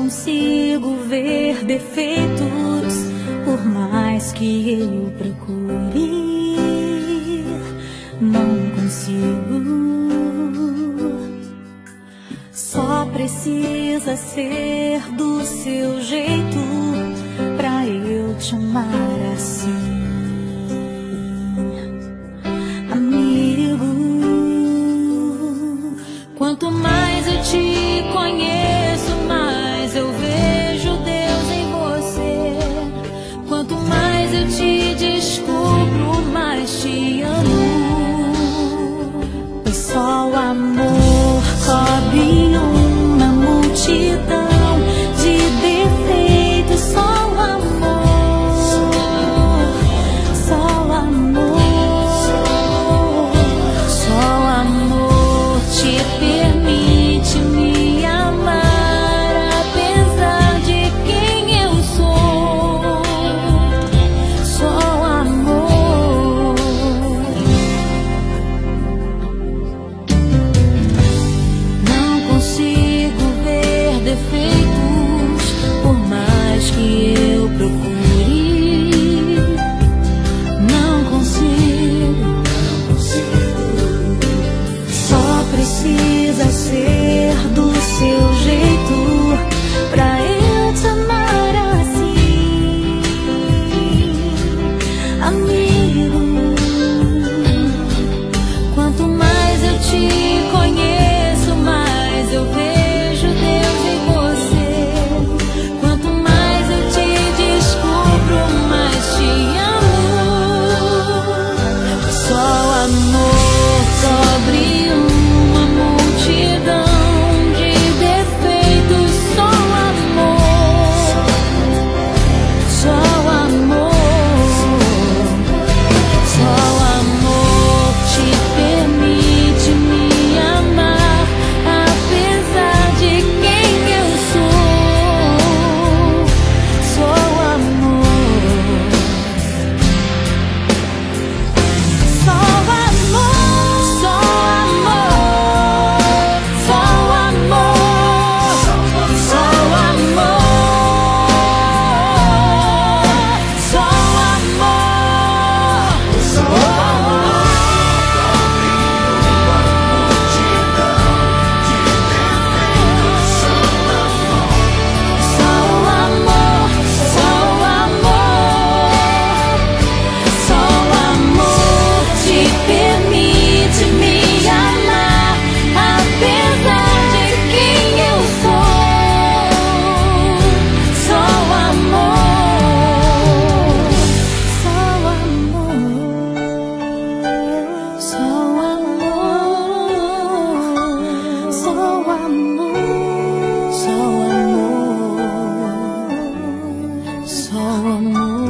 consigo ver defeitos, por mais que eu procure, não consigo. Só precisa ser do seu jeito pra eu te amar assim. Quanto mais eu te conheço, mais eu vejo Deus em você. Quanto mais eu te descubro, mais te amo. Pois só o amor cobre uma multidão de defeitos. Só o amor, só o amor, só o amor te permite me amar, apesar de quem eu sou. Só o amor. Não consigo ver defeitos, por mais que eu procure. Não consigo. Só precisa ser do seu jeito pra eu te amar assim, amigo. Quanto mais eu te conheço, mais eu vejo Deus em você. Quanto mais eu te descubro, mais te amo. Só o amor cobre uma multidão de defeitos. Só o amor, só o amor, só o amor te permite me amar, apesar de quem eu sou. Só o amor, só o amor, só o amor, só o amor, só o amor, só o amor te permite me amar, apesar de quem eu sou. Só o amor, só o amor, só o amor, só o amor, só o amor, só o amor.